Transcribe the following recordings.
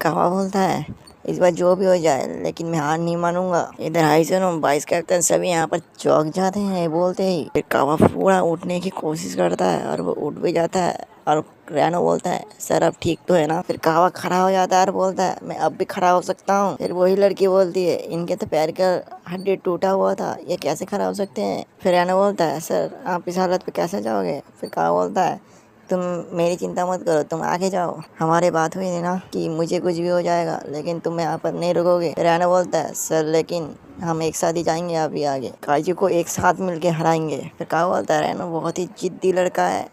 कावा बोलता है इस बार जो भी हो जाए लेकिन मैं हार नहीं मानूंगा। इधर हाइसन वाइस कैप्टन सभी यहाँ पर चौंक जाते हैं बोलते ही। फिर कावा पूरा उठने की कोशिश करता है और वो उठ भी जाता है और रैनो बोलता है सर अब ठीक तो है ना। फिर कावा खड़ा हो जाता है और बोलता है मैं अब भी खड़ा हो सकता हूँ। फिर वही लड़की बोलती है इनके तो पैर का हड्डी टूटा हुआ था, ये कैसे खड़ा हो सकते हैं। फिर रैनो बोलता है सर आप इस हालत पे कैसे जाओगे। फिर कावा बोलता है तुम मेरी चिंता मत करो, तुम आगे जाओ। हमारी बात हुई थी ना कि मुझे कुछ भी हो जाएगा लेकिन तुम यहाँ पर नहीं रुकोगे। रैनो बोलता है सर लेकिन हम एक साथ ही जाएंगे अभी आगे, काजू को एक साथ मिलके हराएंगे। फिर कावा बोलता है रैनो बहुत ही जिद्दी लड़का है।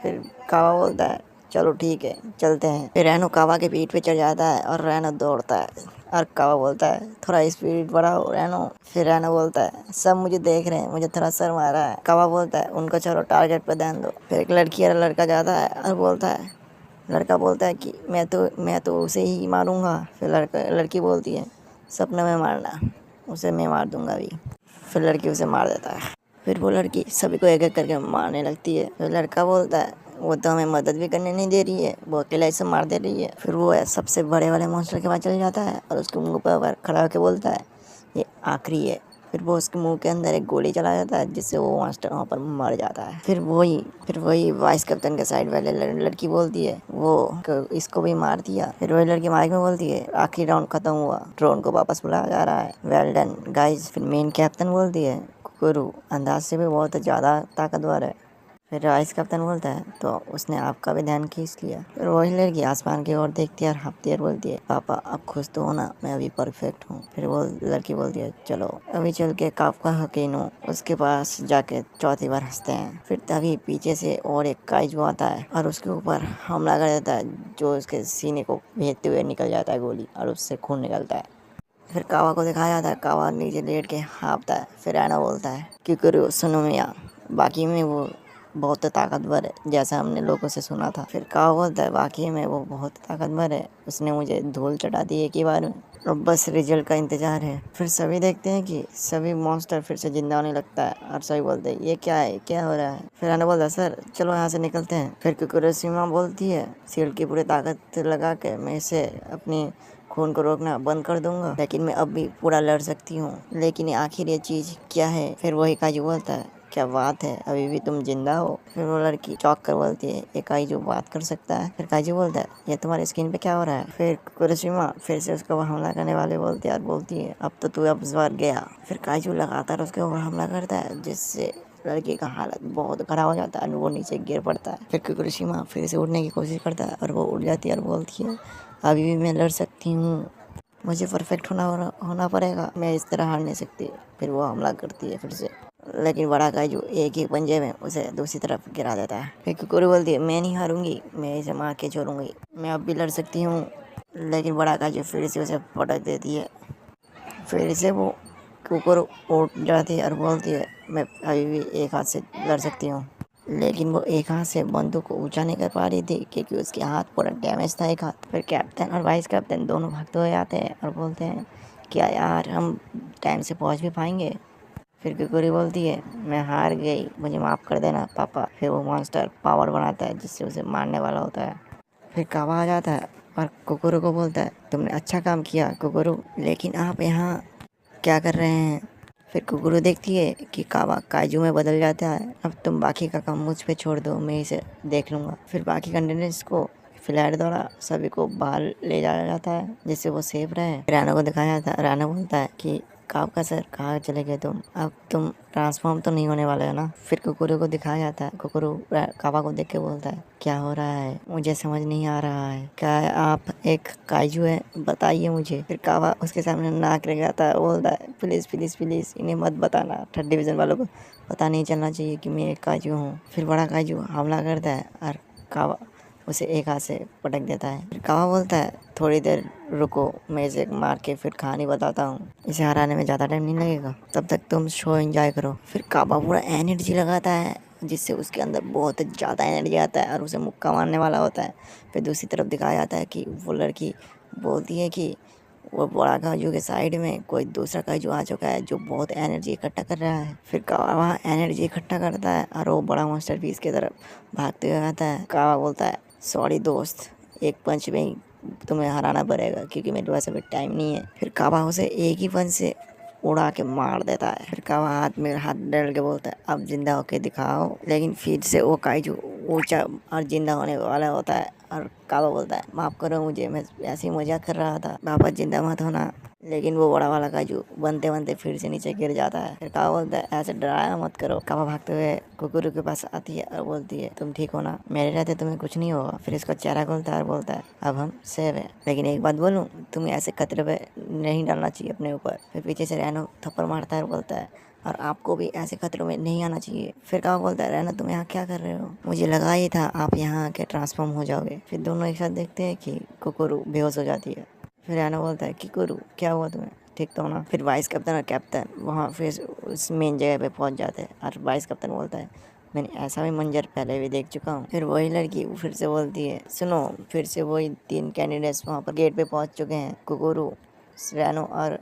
फिर कावा बोलता है चलो ठीक है चलते हैं। फिर रैनो कावा के पीठ पे चढ़ जाता है और रैनो दौड़ता है और कावा बोलता है थोड़ा स्पीड बढ़ाओ रैनो। फिर रैनो बोलता है सब मुझे देख रहे हैं, मुझे थोड़ा शर्म आ रहा है। कावा बोलता है उनको चलो टारगेट पर ध्यान दो। फिर एक लड़की और लड़का जाता है और बोलता है, लड़का बोलता है कि मैं तो उसे ही मारूंगा। फिर लड़की बोलती है सपने में मारना, उसे मैं मार दूंगा अभी। फिर लड़की उसे मार देता है। फिर वो लड़की सभी को एक एक करके मारने लगती है। फिर लड़का बोलता है वो तो हमें मदद भी करने नहीं दे रही है, वो अकेला इसे मार दे रही है। फिर वो सबसे बड़े वाले मॉन्स्टर के पास चल जाता है और उसके मुंह पर खड़ा होकर बोलता है ये आखिरी है। फिर वो उसके मुंह के अंदर एक गोली चला जाता है जिससे वो मॉन्स्टर वहाँ पर मर जाता है। फिर वही वाइस कैप्टन के साइड वाले लड़की बोलती है वो इसको भी मार दिया। फिर वही लड़की माइक में बोलती है आखिरी राउंड खत्म हुआ, ड्रोन को वापस बुलाया जा रहा है, वेल डन गाइस। फिर मेन कैप्टन बोलती है कुकुरु अंदाज से भी बहुत ज़्यादा ताकतवर है। फिर वाइस कैप्टन बोलता है तो उसने आपका भी ध्यान खींच लिया। फिर वही लड़की आसमान की ओर देखती है और हंसती है और बोलती है पापा अब खुश तो हो ना, मैं अभी परफेक्ट हूँ। फिर वो लड़की बोलती है चलो अभी चल के काफका हकीनो उसके पास जाके चौथी बार हंसते हैं। फिर तभी पीछे से और एक काइजू आता है और उसके ऊपर हमला कर देता है जो उसके सीने को भेदते हुए निकल जाता है गोली और उससे खून निकलता है। फिर कावा को दिखाया जाता है, कावा नीचे लेट के हाँफता है। फिर रैनो बोलता है क्यों सुनो मियाँ, बाकी में वो बहुत ताकतवर है जैसा हमने लोगों से सुना था। फिर कावा बोलता है वाकई में वो बहुत ताकतवर है, उसने मुझे धूल चटा दी एक ही बार में, अब बस रिजल्ट का इंतजार है। फिर सभी देखते हैं कि सभी मॉन्स्टर फिर से जिंदा होने लगता है और सभी बोलते हैं ये क्या है, क्या हो रहा है। फिर रैनो बोलता है सर चलो यहाँ से निकलते हैं। फिर कुकुरसीमा बोलती है शील्ड की पूरी ताकत लगा के मैं इसे अपनी खून को रोकना बंद कर दूंगा, लेकिन मैं अब भी पूरा लड़ सकती हूँ। लेकिन आखिर ये चीज़ क्या है। फिर वही काजू बोलता है क्या बात है, अभी भी तुम जिंदा हो। फिर वो लड़की चौंक कर बोलती है ये काजू बात कर सकता है। फिर काजू बोलता है ये तुम्हारे स्किन पे क्या हो रहा है। फिर कुकुरसीमा फिर से उसके ऊपर हमला करने वाले बोलती है अब तो तू अब बार गया। फिर काजू लगातार उसके ऊपर हमला करता है जिससे लड़की का हालत बहुत खराब हो जाता है और वो नीचे गिर पड़ता है। फिर कुकुरसीमा फिर से उठने की कोशिश करता है और वो उठ जाती है और बोलती है अभी भी मैं लड़ सकती हूँ, मुझे परफेक्ट होना पड़ेगा, मैं इस तरह हार नहीं सकती। फिर वो हमला करती है फिर से, लेकिन बड़ा काजू एक ही पंजे में उसे दूसरी तरफ गिरा देता है। फिर कुकुरु बोलती है मैं नहीं हारूंगी, मैं इसे मार के छोड़ूंगी, मैं अब भी लड़ सकती हूँ। लेकिन बड़ा काजू फिर से उसे पटक देती है। फिर से वो कुकुरु उठ जाती है और बोलती है मैं अभी भी एक हाथ से लड़ सकती हूँ। लेकिन वो एक हाथ से बंदूक को ऊंचा नहीं कर पा रही थी क्योंकि उसके हाथ पूरा डैमेज था एक हाथ। फिर कैप्टन और वाइस कैप्टन दोनों भागते हुए आते हैं और बोलते हैं क्या यार हम टाइम से पहुंच भी पाएंगे। फिर कुकुरी बोलती है मैं हार गई, मुझे माफ़ कर देना पापा। फिर वो मॉन्स्टर पावर बनाता है जिससे उसे मारने वाला होता है। फिर कावा आ जाता है और कुकुरू को बोलता है तुमने अच्छा काम किया कुकुरू, लेकिन आप यहाँ क्या कर रहे हैं। फिर कुकुरू देखती है कि कावा काजू में बदल जाता है, अब तुम बाकी का काम मुझ पे छोड़ दो, मैं इसे देख लूँगा। फिर बाकी कंटेनेंट्स को फ्लैट द्वारा सभी को बाहर ले जाया जाता है जिससे वो सेफ रहे। राना को दिखाया जाता है, राना बोलता है कि कावका सर कहाँ चले गए तुम, अब तुम ट्रांसफॉर्म तो नहीं होने वाले हो ना। फिर कुकुरू को दिखाया जाता है, कुकुरू कावा को देख के बोलता है क्या हो रहा है, मुझे समझ नहीं आ रहा है, क्या आप एक काजू है, बताइए मुझे। फिर कावा उसके सामने नाक रख जाता है, बोलता है प्लीज़ प्लीज़ प्लीज़ इन्हें मत बताना, थर्ड डिवीज़न वालों को पता नहीं चलना चाहिए कि मैं एक काजू हूँ। फिर बड़ा काजू हमला करता है और कावा उसे एक हाथ से पटक देता है। फिर कावा बोलता है थोड़ी देर रुको, मैं इसे मार के फिर कहानी बताता हूँ, इसे हराने में ज़्यादा टाइम नहीं लगेगा, तब तक तुम शो एंजॉय करो। फिर कावा पूरा एनर्जी लगाता है जिससे उसके अंदर बहुत ज़्यादा एनर्जी आता है और उसे मुक्का मारने वाला होता है। फिर दूसरी तरफ दिखाया जाता है कि वो लड़की बोलती है कि वो बड़ा काजू के साइड में कोई दूसरा काजू आ चुका है जो बहुत एनर्जी इकट्ठा कर रहा है। फिर कावा वहाँ एनर्जी इकट्ठा करता है और वो बड़ा मास्टर पीस की तरफ भागते हुए आता है। कावा बोलता है सॉरी दोस्त, एक पंच में ही तुम्हें हराना पड़ेगा क्योंकि मेरे पास अभी टाइम नहीं है। फिर काबा उसे एक ही पंच से उड़ा के मार देता है। फिर काबा हाथ में हाथ डाल के बोलता है अब जिंदा होके दिखाओ। लेकिन फिर से वो काइजू ऊंचा और जिंदा होने वाला होता है और काबा बोलता है माफ करो मुझे, मैं ऐसे ही मजाक कर रहा था, वापस जिंदा मत होना। लेकिन वो बड़ा वाला काजू बनते बनते फिर से नीचे गिर जाता है। फिर काबा बोलता है ऐसे डराया मत करो। काबा भागते हुए कुकुर के पास आती है और बोलती है तुम ठीक हो ना, मेरे रहते तुम्हें कुछ नहीं होगा। फिर इसका चेहरा खोलता है और बोलता है अब हम सेव है, लेकिन एक बात बोलूं, तुम्हें ऐसे खतरे पे नहीं डालना चाहिए अपने ऊपर। फिर पीछे से रैनो थप्पड़ मारता है और बोलता है और आपको भी ऐसे खतरों में नहीं आना चाहिए। फिर काबा बोलता है रैनो तुम यहाँ क्या कर रहे हो, मुझे लगा ही था आप यहाँ आके ट्रांसफॉर्म हो जाओगे। फिर दोनों एक साथ देखते हैं कि कुकुर बेहोश हो जाती है। फिर रैनो बोलता है कि कुकुर क्या हुआ तुम्हें, ठीक तो हो ना। फिर वाइस कैप्टन और कैप्टन वहाँ फिर उस मेन जगह पे पहुँच जाते हैं और वाइस कैप्टन बोलता है मैंने ऐसा भी मंजर पहले भी देख चुका हूँ। फिर वही लड़की फिर से बोलती है सुनो, फिर से वही 3 कैंडिडेट्स वहाँ पर गेट पे पहुँच चुके हैं, कुकुरु, रैनो और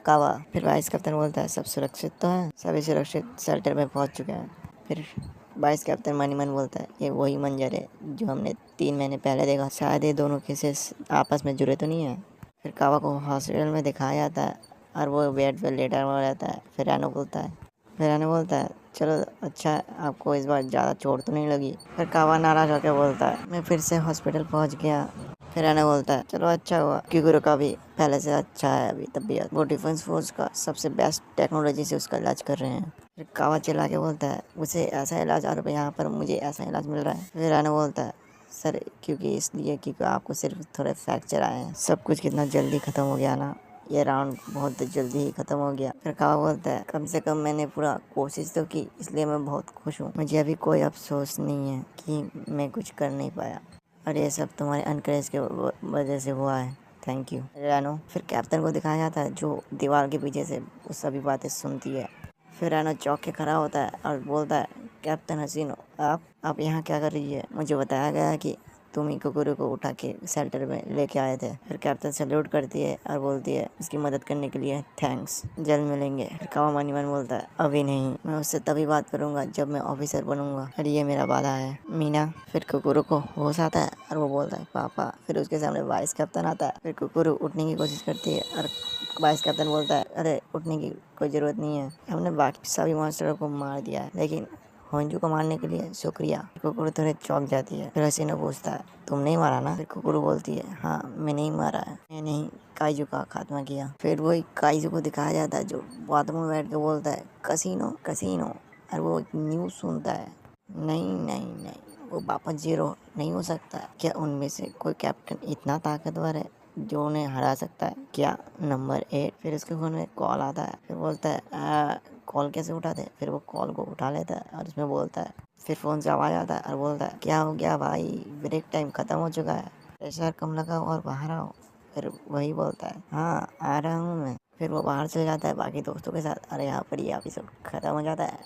कावा। फिर वाइस कैप्टन बोलता है सब सुरक्षित तो है, सभी सुरक्षित शेल्टर में पहुँच चुके हैं। फिर वाइस कैप्टन मन ही मन बोलता है ये वही मंजर है जो हमने 3 महीने पहले देखा, शायद ये दोनों केसेस आपस में जुड़े तो नहीं है। फिर कावा को हॉस्पिटल में दिखाया जाता है और वो बेड पे लेटा हुआ रहता है। फिर रैनो बोलता है चलो अच्छा है, आपको इस बार ज़्यादा चोट तो नहीं लगी। फिर कावा नाराज होकर बोलता है मैं फिर से हॉस्पिटल पहुंच गया। फिर रैनो बोलता है चलो अच्छा हुआ क्योंकि का भी पहले से अच्छा है अभी तबीयत, वो डिफेंस फोर्स का सबसे बेस्ट टेक्नोलॉजी से उसका इलाज कर रहे हैं। फिर कावा चिल्ला के बोलता है उसे ऐसा इलाज और यहाँ पर मुझे ऐसा इलाज मिल रहा है। फिर रैनो बोलता है सर क्योंकि इसलिए क्योंकि आपको सिर्फ थोड़े फ्रैक्चर आए हैं, सब कुछ कितना जल्दी ख़त्म हो गया ना, ये राउंड बहुत जल्दी ही ख़त्म हो गया। फिर कावा बोलता है कम से कम मैंने पूरा कोशिश तो की, इसलिए मैं बहुत खुश हूँ, मुझे अभी कोई अफसोस नहीं है कि मैं कुछ कर नहीं पाया और ये सब तुम्हारे अनकरेज के वजह से हुआ है, थैंक यू रैनो। फिर कैप्टन को दिखाया जाता है जो दीवार के पीछे से वो सभी बातें सुनती है। फिर रैनो चौंक के खड़ा होता है और बोलता है कैप्टन हसीनो आप यहाँ क्या कर रही है, मुझे बताया गया कि तुम ही कुकुर को उठा के शेल्टर में लेके आए थे। फिर कैप्टन सैल्यूट करती है और बोलती है इसकी मदद करने के लिए थैंक्स, जल्द मिलेंगे। फिर कावा मनी मन बोलता है अभी नहीं, मैं उससे तभी बात करूंगा जब मैं ऑफिसर बनूंगा और ये मेरा वादा है मीना। फिर कुकुर को होश आता है और वो बोलता है पापा। फिर उसके सामने वाइस कैप्टन आता है। फिर कुकुर उठने की कोशिश करती है और वाइस कैप्टन बोलता है अरे उठने की कोई ज़रूरत नहीं है, हमने बाकी सभी मॉन्स्टरों को मार दिया है, लेकिन होंजू को मारने के लिए शुक्रिया। कुकुर थोड़े चौंक जाती है। फिर हसीनो पूछता है तुम नहीं मारा ना। फिर कुकुर बोलती है हाँ मैं नहीं मारा है, मैंने ही काइजू का खात्मा किया। फिर वही काइजू को दिखाया जाता है जो बाथरूम में बैठ के बोलता है कसीनो कसीनो, और वो न्यूज़ सुनता है नहीं नहीं नहीं वो वापस 0 नहीं हो सकता। क्या उनमें से कोई कैप्टन इतना ताकतवर है जो उन्हें हरा सकता है क्या, नंबर 8। फिर उसके फोन में कॉल आता है। फिर बोलता है कॉल कैसे उठाते। फिर वो कॉल को उठा लेता है और उसमें बोलता है, फिर फ़ोन से आवाज़ आता है और बोलता है क्या हो गया भाई, ब्रेक टाइम ख़त्म हो चुका है, प्रेशर कम लगाओ और बाहर आओ। फिर वही बोलता है हाँ आ रहा हूँ मैं। फिर वो बाहर चले जाता है बाकी दोस्तों के साथ और यहाँ पर ही एपिसोड ख़त्म हो जाता है।